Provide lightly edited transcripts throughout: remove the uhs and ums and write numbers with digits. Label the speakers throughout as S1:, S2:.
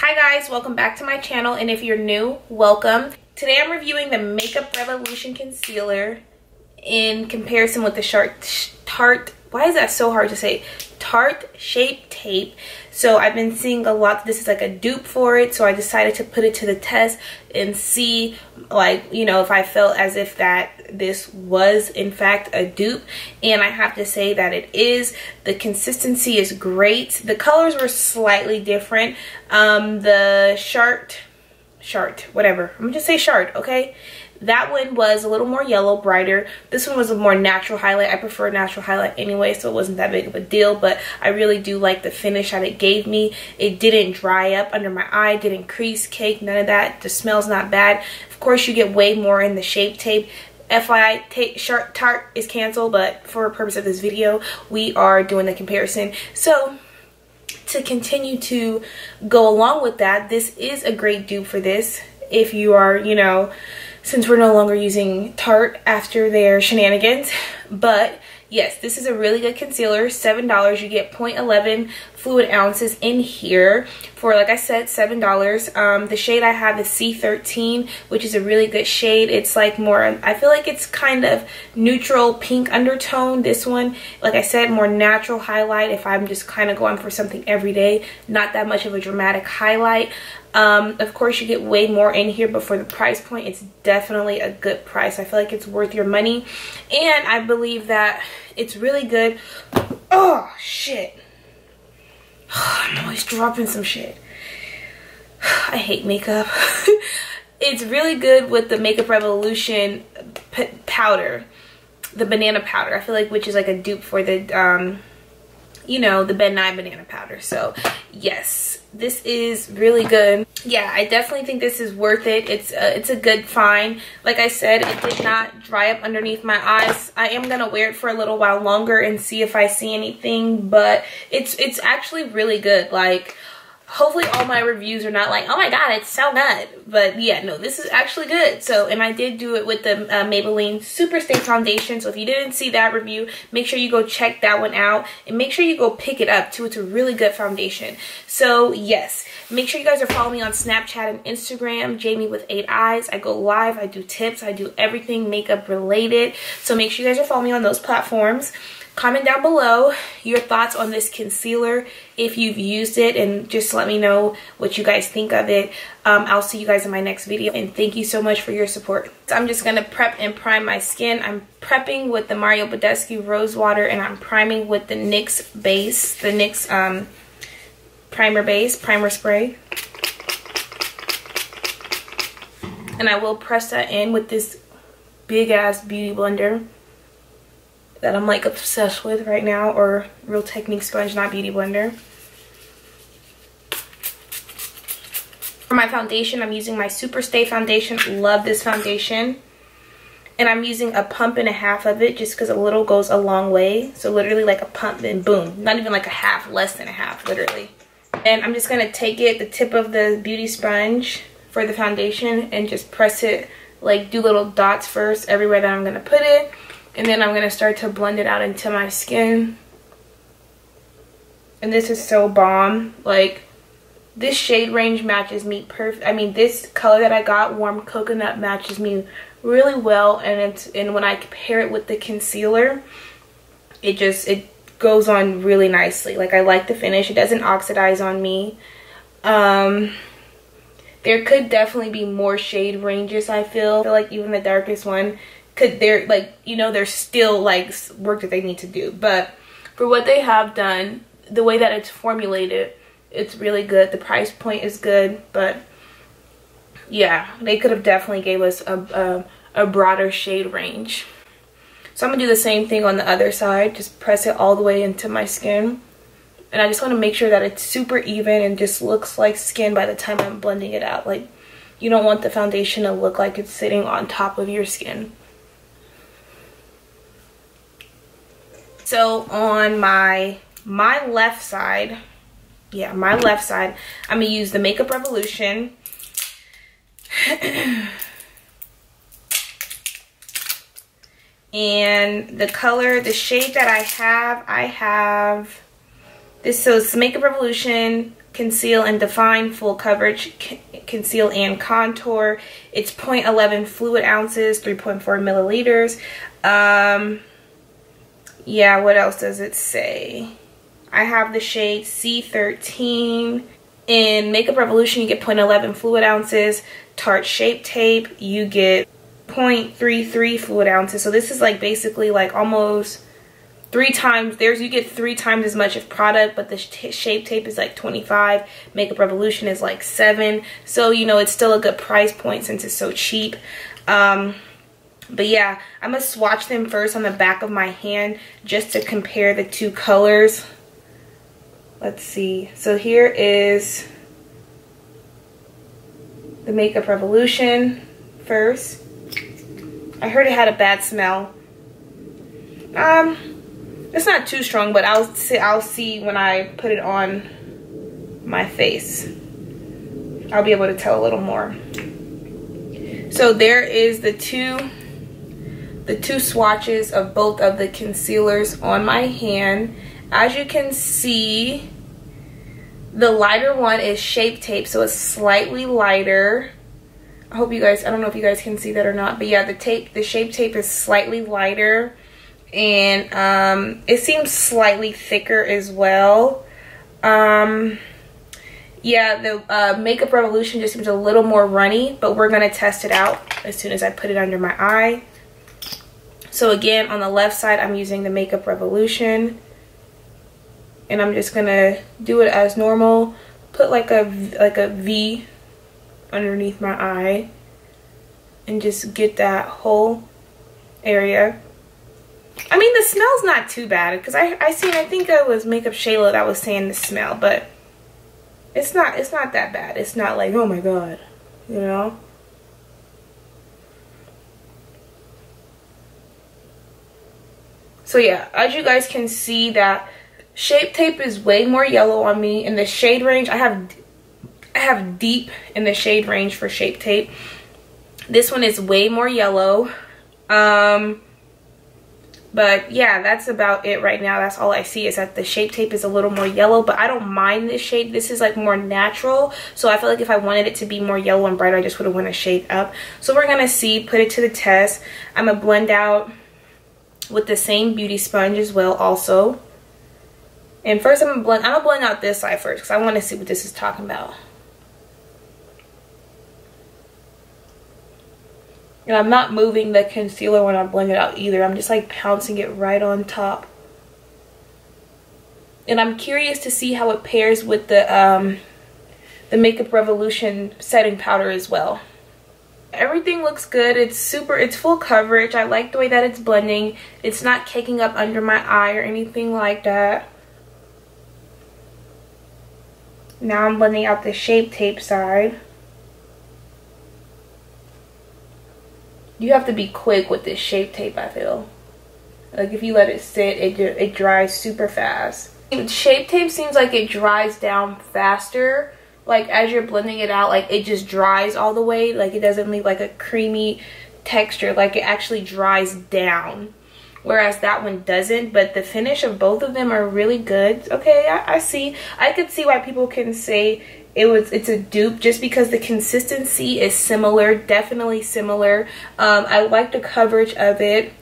S1: Hi guys, welcome back to my channel, and if you're new, welcome. Today I'm reviewing the Makeup Revolution concealer in comparison with the Tarte, why is that so hard to say? Tarte Shape Tape. So I've been seeing a lot, this is like a dupe for it, so I decided to put it to the test and see, like, you know, if I felt as if that this was in fact a dupe. And I have to say that it is. The consistency is great. The colors were slightly different. The whatever, I'm gonna just say Chart, okay? That one was a little more yellow, brighter. This one was a more natural highlight. I prefer natural highlight anyway, so it wasn't that big of a deal, but I really do like the finish that it gave me. It didn't dry up under my eye, didn't crease, cake, none of that. The smell's not bad. Of course, you get way more in the Shape Tape. FYI, Tarte is canceled, but for the purpose of this video, we are doing the comparison. So to continue to go along with that, this is a great dupe for this. If you are, you know, since we're no longer using Tarte after their shenanigans. But yes, this is a really good concealer. $7. You get 0.11 fluid ounces in here for, like I said, $7. The shade I have is C13, which is a really good shade. It's like more, I feel like it's kind of neutral pink undertone. This one, like I said, more natural highlight if I'm just kind of going for something everyday, not that much of a dramatic highlight. Of course, you get way more in here, but for the price point, it's definitely a good price. I feel like it's worth your money, and I believe that it's really good. Oh shit, I'm always dropping some shit. I hate makeup. It's really good with the Makeup Revolution powder, the banana powder. I feel like, which is like a dupe for the you know, the Ben Nye banana powder. So yes, this is really good. Yeah, I definitely think this is worth it. It's a good find. Like I said, it did not dry up underneath my eyes. I am gonna wear it for a little while longer and see if I see anything, but it's actually really good. Like, hopefully all my reviews are not like, oh my god, it's so good. But yeah, no, this is actually good. So, and I did do it with the Maybelline Superstay foundation. So if you didn't see that review, make sure you go check that one out. And make sure you go pick it up too. It's a really good foundation. So yes, make sure you guys are following me on Snapchat and Instagram, Jamie with 8 eyes. I go live, I do tips, I do everything makeup related. So make sure you guys are following me on those platforms. Comment down below your thoughts on this concealer if you've used it, and just let me know what you guys think of it. I'll see you guys in my next video, and thank you so much for your support. So I'm just gonna prep and prime my skin. I'm prepping with the Mario Badescu Rose Water, and I'm priming with the NYX base, the NYX primer spray. And I will press that in with this big ass beauty blender that I'm like obsessed with right now, or Real Technique sponge, not beauty blender. For my foundation, I'm using my Superstay foundation. Love this foundation. And I'm using a pump and a half of it just because a little goes a long way. So literally like a pump, then boom. Not even like a half, less than a half, literally. And I'm just gonna take it, the tip of the beauty sponge for the foundation, and just press it, like do little dots first everywhere that I'm gonna put it. And then I'm going to start to blend it out into my skin. And this is so bomb. Like, this shade range matches me perfect. I mean, this color that I got, Warm Coconut, matches me really well. And when I compare it with the concealer, it goes on really nicely. Like, I like the finish. It doesn't oxidize on me. There could definitely be more shade ranges, I feel like even the darkest one, they're like, you know, there's still like work that they need to do, but for what they have done, the way that it's formulated, it's really good. The price point is good, but yeah, they could have definitely gave us a broader shade range. So I'm gonna do the same thing on the other side, just press it all the way into my skin, and I just want to make sure that it's super even and just looks like skin by the time I'm blending it out. Like, you don't want the foundation to look like it's sitting on top of your skin. So on my left side, yeah, my left side, I'm gonna use the Makeup Revolution. And the color, the shade that I have this, so it's Makeup Revolution conceal and define, full coverage, conceal and contour. It's 0.11 fluid ounces, 3.4 milliliters. Yeah, what else does it say? I have the shade C13. In Makeup Revolution, you get 0.11 fluid ounces. Tarte Shape Tape, you get 0.33 fluid ounces. So this is like basically like almost 3 times. You get 3 times as much of product, but the Shape Tape is like 25. Makeup Revolution is like 7. So, you know, it's still a good price point since it's so cheap. But yeah, I'm going to swatch them first on the back of my hand just to compare the 2 colors. Let's see. So here is the Makeup Revolution first. I heard it had a bad smell. It's not too strong, but I'll see when I put it on my face. I'll be able to tell a little more. So there is the two swatches of both of the concealers on my hand. As you can see, the lighter one is Shape Tape, so it's slightly lighter. I hope you guys, I don't know if you guys can see that or not, but yeah, the Shape Tape is slightly lighter, and it seems slightly thicker as well. Yeah, the Makeup Revolution just seems a little more runny, but we're gonna test it out as soon as I put it under my eye. So again, on the left side, I'm using the Makeup Revolution, and I'm just gonna do it as normal. Put like a V underneath my eye, and just get that whole area. I mean, the smell's not too bad, because I think it was Makeup Shayla that was saying the smell, but it's not that bad. It's not like, oh my god, you know. So yeah, as you guys can see, that Shape Tape is way more yellow on me. In the shade range, I have deep in the shade range for Shape Tape. This one is way more yellow. But yeah, that's about it right now. That's all I see, is that the Shape Tape is a little more yellow, but I don't mind this shade. This is like more natural, so I feel like if I wanted it to be more yellow and brighter, I just would have went a shade up. So we're gonna see, put it to the test. I'm gonna blend out with the same beauty sponge as well also. And first I'm gonna blend out this side first, because I want to see what this is talking about. And I'm not moving the concealer when I blend it out either. I'm just like pouncing it right on top. And I'm curious to see how it pairs with the Makeup Revolution setting powder as well. Everything looks good. It's full coverage. I like the way that it's blending. It's not caking up under my eye or anything like that. Now I'm blending out the Shape Tape side. You have to be quick with this Shape Tape, I feel. Like if you let it sit, it dries super fast. Shape Tape seems like it dries down faster. Like as you're blending it out, like it just dries all the way. Like it doesn't leave like a creamy texture. Like it actually dries down. Whereas that one doesn't. But the finish of both of them are really good. Okay, I see. I could see why people can say it's a dupe, just because the consistency is similar, definitely similar. I like the coverage of it.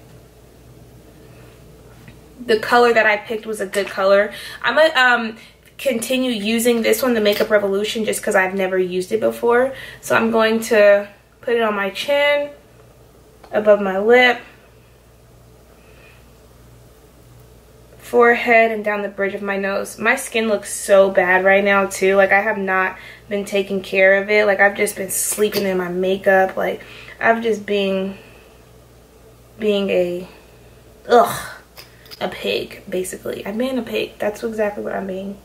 S1: The color that I picked was a good color. I'm gonna continue using this one, the Makeup Revolution, just because I've never used it before. So I'm going to put it on my chin, above my lip, forehead, and down the bridge of my nose. My skin looks so bad right now too. Like I have not been taking care of it. Like I've just been sleeping in my makeup. Like I've just been being a pig, basically. I'm being a pig. That's exactly what I'm being.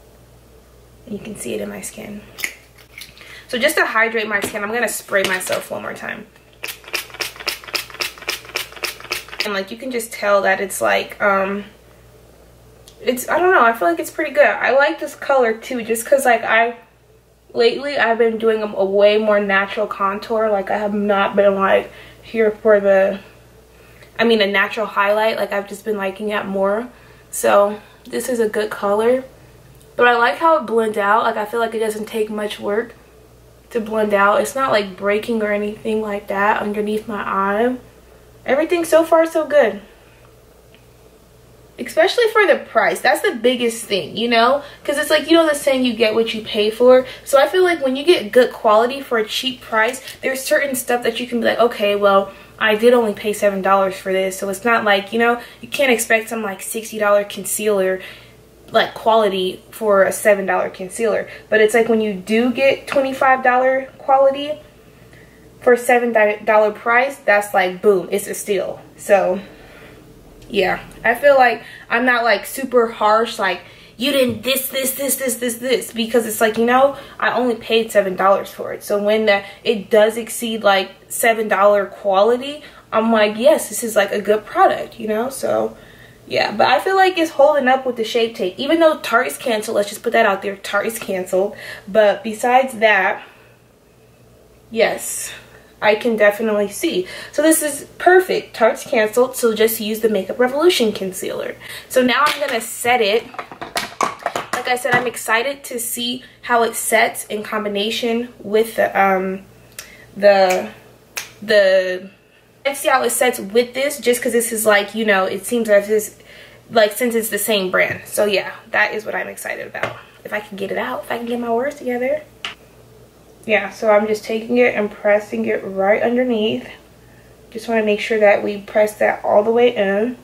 S1: And you can see it in my skin. So just to hydrate my skin, I'm gonna spray myself one more time. And like you can just tell that it's like I don't know, I feel like it's pretty good. I like this color too, just because like lately I've been doing a way more natural contour. Like I have not been like here for a natural highlight. Like I've just been liking it more. So this is a good color. But I like how it blends out. Like, I feel like it doesn't take much work to blend out. It's not like breaking or anything like that underneath my eye. Everything so far so good. Especially for the price. That's the biggest thing, you know? Because it's like, you know the saying, you get what you pay for. So I feel like when you get good quality for a cheap price, there's certain stuff that you can be like, okay, well, I did only pay $7 for this. So it's not like, you know, you can't expect some like $60 concealer like quality for a $7 concealer. But it's like when you do get $25 quality for a $7 price, that's like boom, it's a steal. So yeah, I feel like I'm not like super harsh, like you didn't this, because it's like, you know, I only paid $7 for it. So when it does exceed like $7 quality, I'm like, yes, this is like a good product, you know? So yeah, but I feel like it's holding up with the Shape Tape. Even though Tarte is canceled, let's just put that out there, Tarte is canceled. But besides that, yes, I can definitely see. So this is perfect. Tarte's canceled, so just use the Makeup Revolution concealer. So now I'm gonna set it. Like I said, I'm excited to see how it sets in combination with let's see how it sets with this, just because this is like, you know, it seems as this, like, since it's the same brand. So yeah, that is what I'm excited about. If I can get it out, if I can get my words together. Yeah, so I'm just taking it and pressing it right underneath. Just want to make sure that we press that all the way in.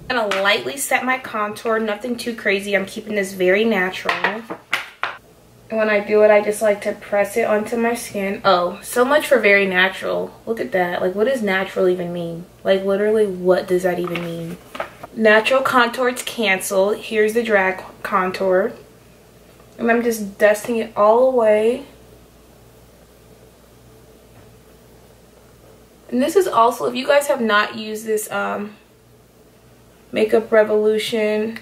S1: I'm gonna lightly set my contour, nothing too crazy. I'm keeping this very natural. And when I do it, I just like to press it onto my skin. Oh, so much for very natural. Look at that. Like, what does natural even mean? Like, literally, what does that even mean? Natural contour, it's canceled. Here's the drag contour. And I'm just dusting it all away. And this is also, if you guys have not used this Makeup Revolution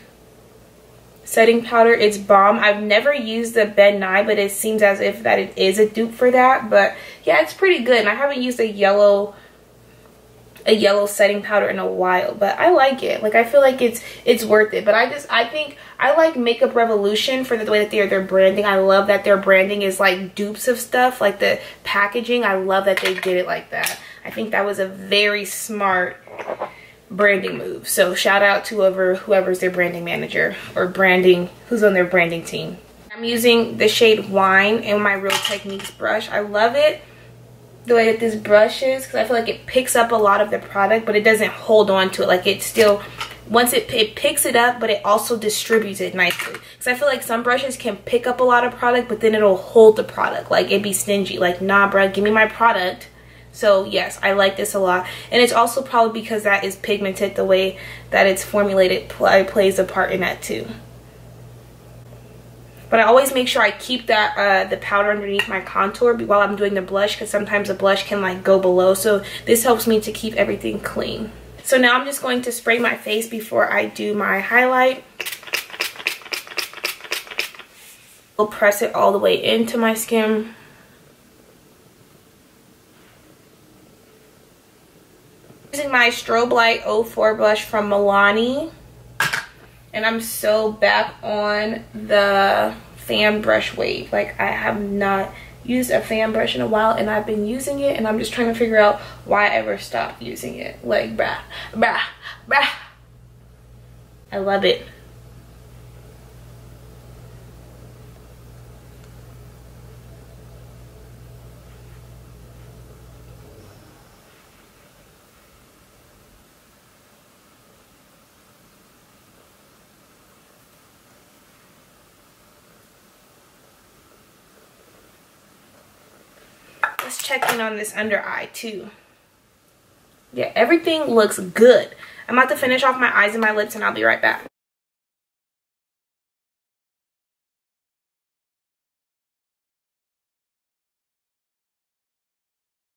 S1: setting powder, it's bomb. I've never used the Ben Nye, but it seems as if that it is a dupe for that. But yeah, it's pretty good. And I haven't used a yellow setting powder in a while, but I like it. Like, I feel like it's worth it. But I think I like Makeup Revolution for the way that they're branding. I love that their branding is like dupes of stuff, like the packaging. I love that they did it like that. I think that was a very smart branding move. So shout out to whoever's their branding manager or who's on their branding team. I'm using the shade Wine in my Real Techniques brush. I love it the way that this brush is, because I feel like it picks up a lot of the product, but it doesn't hold on to it. Like, it still, once it picks it up, but it also distributes it nicely. Because I feel like some brushes can pick up a lot of product, but then it'll hold the product. Like, it'd be stingy. Like, nah, bruh, give me my product. So yes, I like this a lot. And it's also probably because that is pigmented, the way that it's formulated plays a part in that too. But I always make sure I keep that the powder underneath my contour while I'm doing the blush, because sometimes the blush can like go below. So this helps me to keep everything clean. So now I'm just going to spray my face before I do my highlight. I'll press it all the way into my skin. Using my strobelight 04 blush from Milani, and I'm so back on the fan brush wave. Like, I have not used a fan brush in a while, and I've been using it, and I'm just trying to figure out why I ever stopped using it. Like, brah. I love it. Let's check in on this under eye too. Yeah, everything looks good. I'm about to finish off my eyes and my lips, and I'll be right back.